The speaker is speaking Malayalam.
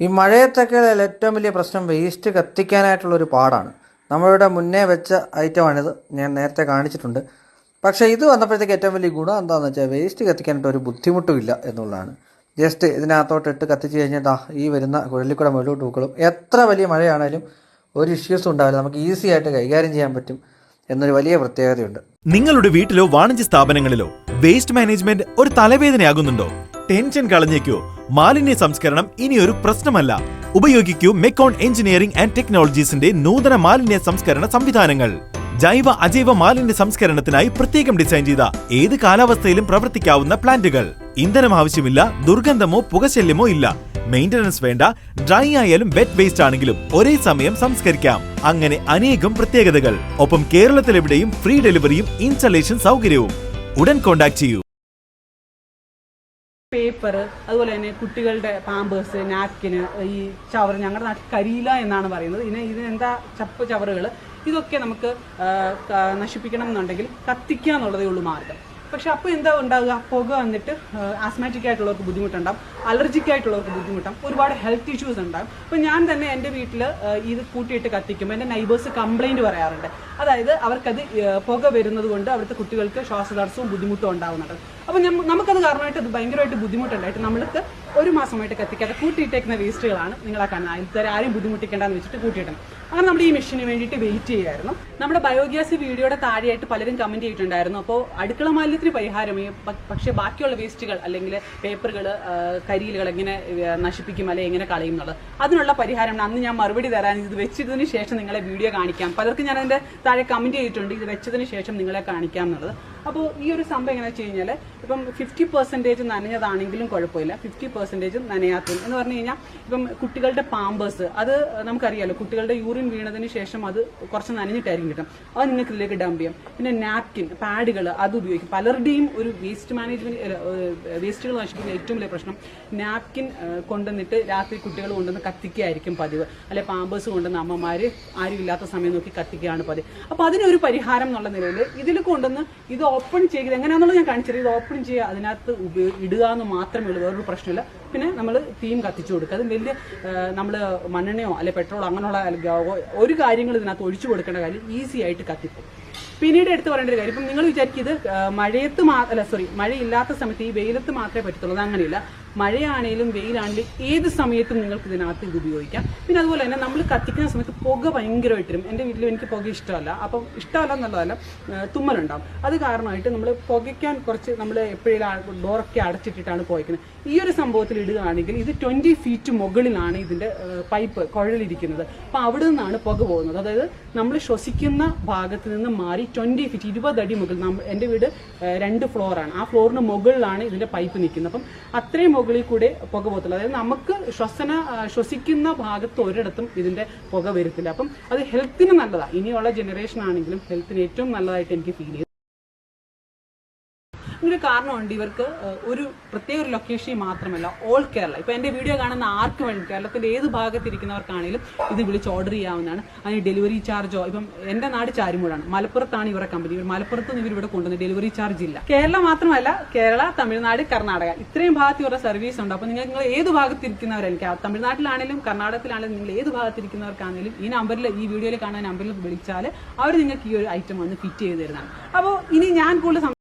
ഈ മഴയത്തൊക്കെ ഏറ്റവും വലിയ പ്രശ്നം വേസ്റ്റ് കത്തിക്കാനായിട്ടുള്ളൊരു പാടാണ്. നമ്മളിവിടെ മുന്നേ വെച്ച ഐറ്റമാണിത്, ഞാൻ നേരത്തെ കാണിച്ചിട്ടുണ്ട്. പക്ഷേ ഇത് വന്നപ്പോഴത്തേക്ക് ഏറ്റവും വലിയ ഗുണം എന്താണെന്ന് വെച്ചാൽ വേസ്റ്റ് കത്തിക്കാനായിട്ട് ഒരു ബുദ്ധിമുട്ടും ഇല്ല എന്നുള്ളതാണ്. ജസ്റ്റ് ഇതിനകത്തോട്ട് ഇട്ട് കത്തിച്ച് കഴിഞ്ഞിട്ട് ഈ വരുന്ന കുഴലിക്കൂടെ മുകളിലോട്ട് പൂക്കളും. എത്ര വലിയ മഴയാണേലും ഒരു ഇഷ്യൂസും ഉണ്ടാവില്ല, നമുക്ക് ഈസി ആയിട്ട് കൈകാര്യം ചെയ്യാൻ പറ്റും എന്നൊരു വലിയ പ്രത്യേകതയുണ്ട്. നിങ്ങളുടെ വീട്ടിലോ വാണിജ്യ സ്ഥാപനങ്ങളിലോ വേസ്റ്റ് മാനേജ്മെന്റ് ഒരു തലവേദനയാകുന്നുണ്ടോ? ടെൻഷൻ കളഞ്ഞേക്കോ? മാലിന്യ സംസ്കരണം ഇനി ഒരു പ്രശ്നമല്ല. ഉപയോഗിക്കൂ മെക്കോൺ എഞ്ചിനീയറിംഗ് ആൻഡ് ടെക്നോളജീസിന്റെ നൂതന മാലിന്യ സംസ്കരണ സംവിധാനങ്ങൾ. ജൈവ അജൈവ മാലിന്യ സംസ്കരണത്തിനായി പ്രത്യേകം ഡിസൈൻ ചെയ്ത ഏത് കാലാവസ്ഥയിലും പ്രവർത്തിക്കാവുന്ന പ്ലാന്റുകൾ. ഇന്ധനം ആവശ്യമില്ല, ദുർഗന്ധമോ പുകശല്യമോ ഇല്ല. മെയിന്റനൻസ് വേണ്ട. ഡ്രൈ ആയാലും വെറ്റ് വേസ്റ്റ് ആണെങ്കിലും ഒരേ സമയം സംസ്കരിക്കാം. അങ്ങനെ അനേകം പ്രത്യേകതകൾ. ഒപ്പം കേരളത്തിലെവിടെയും ഫ്രീ ഡെലിവറിയും ഇൻസ്റ്റലേഷൻ സൗകര്യവും. ഉടൻ കോൺടാക്ട് ചെയ്യൂ. പേപ്പർ, അതുപോലെ തന്നെ കുട്ടികളുടെ പാമ്പേഴ്സ്, നാപ്കിന്, ഈ ചവർ, ഞങ്ങളുടെ നാട്ടിൽ കരിയില എന്നാണ് പറയുന്നത്. ഇതിനെന്താ ചപ്പ് ചവറുകൾ, ഇതൊക്കെ നമുക്ക് നശിപ്പിക്കണം എന്നുണ്ടെങ്കിൽ കത്തിക്കുക എന്നുള്ളതേ ഉള്ളൂ മാർഗം. പക്ഷെ അപ്പോൾ എന്താ ഉണ്ടാവുക? പുക വന്നിട്ട് ആസ്മാറ്റിക് ആയിട്ടുള്ളവർക്ക് ബുദ്ധിമുട്ടുണ്ടാകും, അലർജിക് ആയിട്ടുള്ളവർക്ക് ബുദ്ധിമുട്ടാകും, ഒരുപാട് ഹെൽത്ത് ഇഷ്യൂസ് ഉണ്ടാകും. ഇപ്പോൾ ഞാൻ തന്നെ എൻ്റെ വീട്ടിൽ ഇത് കൂട്ടിയിട്ട് കത്തിക്കുമ്പോൾ എൻ്റെ നൈബേഴ്സ് കംപ്ലൈൻറ്റ് പറയാറുണ്ട്. അതായത് അവർക്കത് പുക വരുന്നത് കൊണ്ട് അവിടുത്തെ കുട്ടികൾക്ക് ശ്വാസതടസ്സവും ബുദ്ധിമുട്ടും ഉണ്ടാകുന്നുണ്ട്. അപ്പോൾ നമുക്കത് കാരണമായിട്ട് അത് ഭയങ്കരമായിട്ട് ബുദ്ധിമുട്ടുണ്ടായിട്ട് നമ്മൾക്ക് ഒരു മാസമായിട്ട് കത്തിക്കാതെ കൂട്ടിയിട്ടേക്കുന്ന വേസ്റ്റുകളാണ് നിങ്ങളെ കാണുന്നത്. അതിൽ ആരെയും ബുദ്ധിമുട്ടിക്കേണ്ടെന്ന് വെച്ചിട്ട് കൂട്ടിയിടണം. അങ്ങനെ നമ്മൾ ഈ മെഷീന് വേണ്ടിയിട്ട് വെയിറ്റ് ചെയ്യുമായിരുന്നു. നമ്മുടെ ബയോഗ്യാസ് വീഡിയോയുടെ താഴെയായിട്ട് പലരും കമൻറ്റ് ചെയ്തിട്ടുണ്ടായിരുന്നു. അപ്പോൾ അടുക്കള മാലിന്യത്തിന് പരിഹാരമേ, പക്ഷേ ബാക്കിയുള്ള വേസ്റ്റുകൾ അല്ലെങ്കിൽ പേപ്പറുകൾ, കരിയിലുകൾ എങ്ങനെ നശിപ്പിക്കും അല്ലെങ്കിൽ എങ്ങനെ കളയും എന്നുള്ളത് അതിനുള്ള പരിഹാരം അന്ന് ഞാൻ മറുപടി തരാൻ ഇത് വെച്ചതിന് ശേഷം നിങ്ങളെ വീഡിയോ കാണിക്കാം. പലർക്കും ഞാൻ അതിൻ്റെ താഴെ കമൻറ്റ് ചെയ്തിട്ടുണ്ട് ഇത് വെച്ചതിന് ശേഷം നിങ്ങളെ കാണിക്കാം എന്നുള്ളത്. അപ്പോൾ ഈ ഒരു സംഭവം എങ്ങനെയാണെന്ന് വെച്ച് കഴിഞ്ഞാൽ ഇപ്പം 50% നനഞ്ഞതാണെങ്കിലും കുഴപ്പമില്ല, 50% നനയാത്തത് എന്ന് പറഞ്ഞു കഴിഞ്ഞാൽ ഇപ്പം കുട്ടികളുടെ പാമ്പേഴ്സ്, അത് നമുക്കറിയാമല്ലോ, കുട്ടികളുടെ യൂറിൻ വീണതിന് ശേഷം അത് കുറച്ച് നനഞ്ഞിട്ടായിരിക്കും കിട്ടും, അത് നിങ്ങൾക്ക് ഇതിലേക്ക് ഡംപ് ചെയ്യാം. പിന്നെ നാപ്കിൻ, പാഡുകൾ, അത് ഉപയോഗിക്കും. പലരുടെയും ഒരു വേസ്റ്റ് മാനേജ്മെന്റ്, വേസ്റ്റുകൾ നശിപ്പിക്കുന്ന ഏറ്റവും വലിയ പ്രശ്നം നാപ്കിൻ കൊണ്ടുവന്നിട്ട് രാത്രി കുട്ടികൾ കൊണ്ടുവന്ന് കത്തിക്കുകയായിരിക്കും പതിവ്, അല്ലെ പാമ്പേഴ്സ് കൊണ്ടുവന്ന് അമ്മമാർ ആരും ഇല്ലാത്ത സമയം നോക്കി കത്തിക്കുകയാണ് പതിവ്. അപ്പോൾ അതിനൊരു പരിഹാരം എന്നുള്ള നിലയിൽ ഇതിൽ കൊണ്ടുവന്ന് ഇത് ഓപ്പൺ ചെയ്ത് എങ്ങനെയാണെന്നുള്ളത് ഞാൻ കാണിച്ചത്. ഇത് ഓപ്പൺ ചെയ്യുക, അതിനകത്ത് ഇടുക എന്ന് മാത്രമേ ഉള്ളൂ, വേറൊരു പ്രശ്നമില്ല. പിന്നെ നമ്മൾ തീം കത്തിച്ചു കൊടുക്കുക. അത് വലിയ നമ്മൾ മണ്ണെണ്ണയോ അല്ലെ പെട്രോളോ അങ്ങനെയുള്ള ഒരു കാര്യങ്ങൾ ഇതിനകത്ത് ഒഴിച്ചു കൊടുക്കേണ്ട കാര്യം, ഈസി ആയിട്ട് കത്തിപ്പോകും. പിന്നീട് എടുത്ത് പറയേണ്ട ഒരു കാര്യം, ഇപ്പം നിങ്ങൾ വിചാരിക്കും ഇത് മഴയില്ലാത്ത സമയത്ത് ഈ വെയിലത്ത് മാത്രമേ പറ്റത്തുള്ളൂ. അത് അങ്ങനെയില്ല. മഴയാണെങ്കിലും വെയിലാണെങ്കിലും ഏത് സമയത്തും നിങ്ങൾക്ക് ഇതിനകത്ത് ഇത് ഉപയോഗിക്കാം. പിന്നെ അതുപോലെ തന്നെ നമ്മൾ കത്തിക്കുന്ന സമയത്ത് പുക ഭയങ്കരമായിട്ട് വരും. എൻ്റെ വീട്ടിലും എനിക്ക് പുക ഇഷ്ടമല്ല. അപ്പം ഇഷ്ടമല്ല എന്നുള്ളതല്ല, തുമ്മലുണ്ടാവും. അത് കാരണമായിട്ട് നമ്മൾ പുകയ്ക്കാൻ കുറച്ച് നമ്മൾ എപ്പോഴും ഡോറൊക്കെ അടച്ചിട്ടിട്ടാണ് പുകയ്ക്കുന്നത്. ഈ ഒരു സംഭവത്തിൽ ഇടുകയാണെങ്കിൽ ഇത് 20 ഫീറ്റ് മുകളിലാണ് ഇതിൻ്റെ പൈപ്പ് കുഴലിരിക്കുന്നത്. അപ്പോൾ അവിടെ നിന്നാണ് പുക പോകുന്നത്. അതായത് നമ്മൾ ശ്വസിക്കുന്ന ഭാഗത്ത് നിന്ന് മാറി 20 ഫീറ്റ് 20 അടി മുകളിൽ, എൻ്റെ വീട് 2 ഫ്ലോറാണ്, ആ ഫ്ലോറിന് മുകളിലാണ് ഇതിൻ്റെ പൈപ്പ് നിൽക്കുന്നത്. അപ്പം അത്രയും മുകളിൽ കൂടെ പുക പോകത്തുള്ളൂ. അതായത് നമുക്ക് ശ്വസിക്കുന്ന ഭാഗത്ത് ഒരിടത്തും ഇതിൻ്റെ പുക വരത്തില്ല. അപ്പം അത് ഹെൽത്തിന് നല്ലതാണ്. ഇനിയുള്ള ജനറേഷൻ ആണെങ്കിലും ഹെൽത്തിന് ഏറ്റവും നല്ലതായിട്ട് എനിക്ക് ഫീൽ ചെയ്തു. ഇതിന് കാരണമുണ്ട്, ഇവർക്ക് ഒരു പ്രത്യേക ഒരു ലൊക്കേഷൻ മാത്രമല്ല, ഓൾ കേരള. ഇപ്പോൾ എൻ്റെ വീഡിയോ കാണുന്ന ആർക്ക് വേണ്ടി, കേരളത്തിൻ്റെ ഏത് ഭാഗത്തിരിക്കുന്നവർക്കാണെങ്കിലും ഇത് വിളിച്ച് ഓർഡർ ചെയ്യാവുന്നതാണ്. അതിന് ഡെലിവറി ചാർജോ, ഇപ്പം എൻ്റെ നാട് ചാരുമൂടാണ്, മലപ്പുറത്താണ് ഇവരുടെ കമ്പനി. മലപ്പുറത്ത് നിന്ന് ഇവരിവിടെ കൊണ്ടുവന്ന് ഡെലിവറി ചാർജ് ഇല്ല. കേരള മാത്രമല്ല, കേരള, തമിഴ്നാട്, കർണാടക, ഇത്രയും ഭാഗത്ത് ഇവരുടെ സർവീസ് ഉണ്ട്. അപ്പോൾ നിങ്ങൾ ഏത് ഭാഗത്തിരിക്കുന്നവരായിരിക്കും, തമിഴ്നാട്ടിലാണെങ്കിലും കർണാടകത്തിലാണെങ്കിലും നിങ്ങൾ ഏത് ഭാഗത്തിരിക്കുന്നവർക്കാണെങ്കിലും ഈ നമ്പറിൽ, ഈ വീഡിയോയിൽ കാണുന്ന നമ്പറിൽ വിളിച്ചാൽ അവർ നിങ്ങൾക്ക് ഈ ഒരു ഐറ്റം വന്ന് ഫിറ്റ് ചെയ്ത് തരുന്നതാണ്. അപ്പോൾ ഇനി ഞാൻ കൂടുതൽ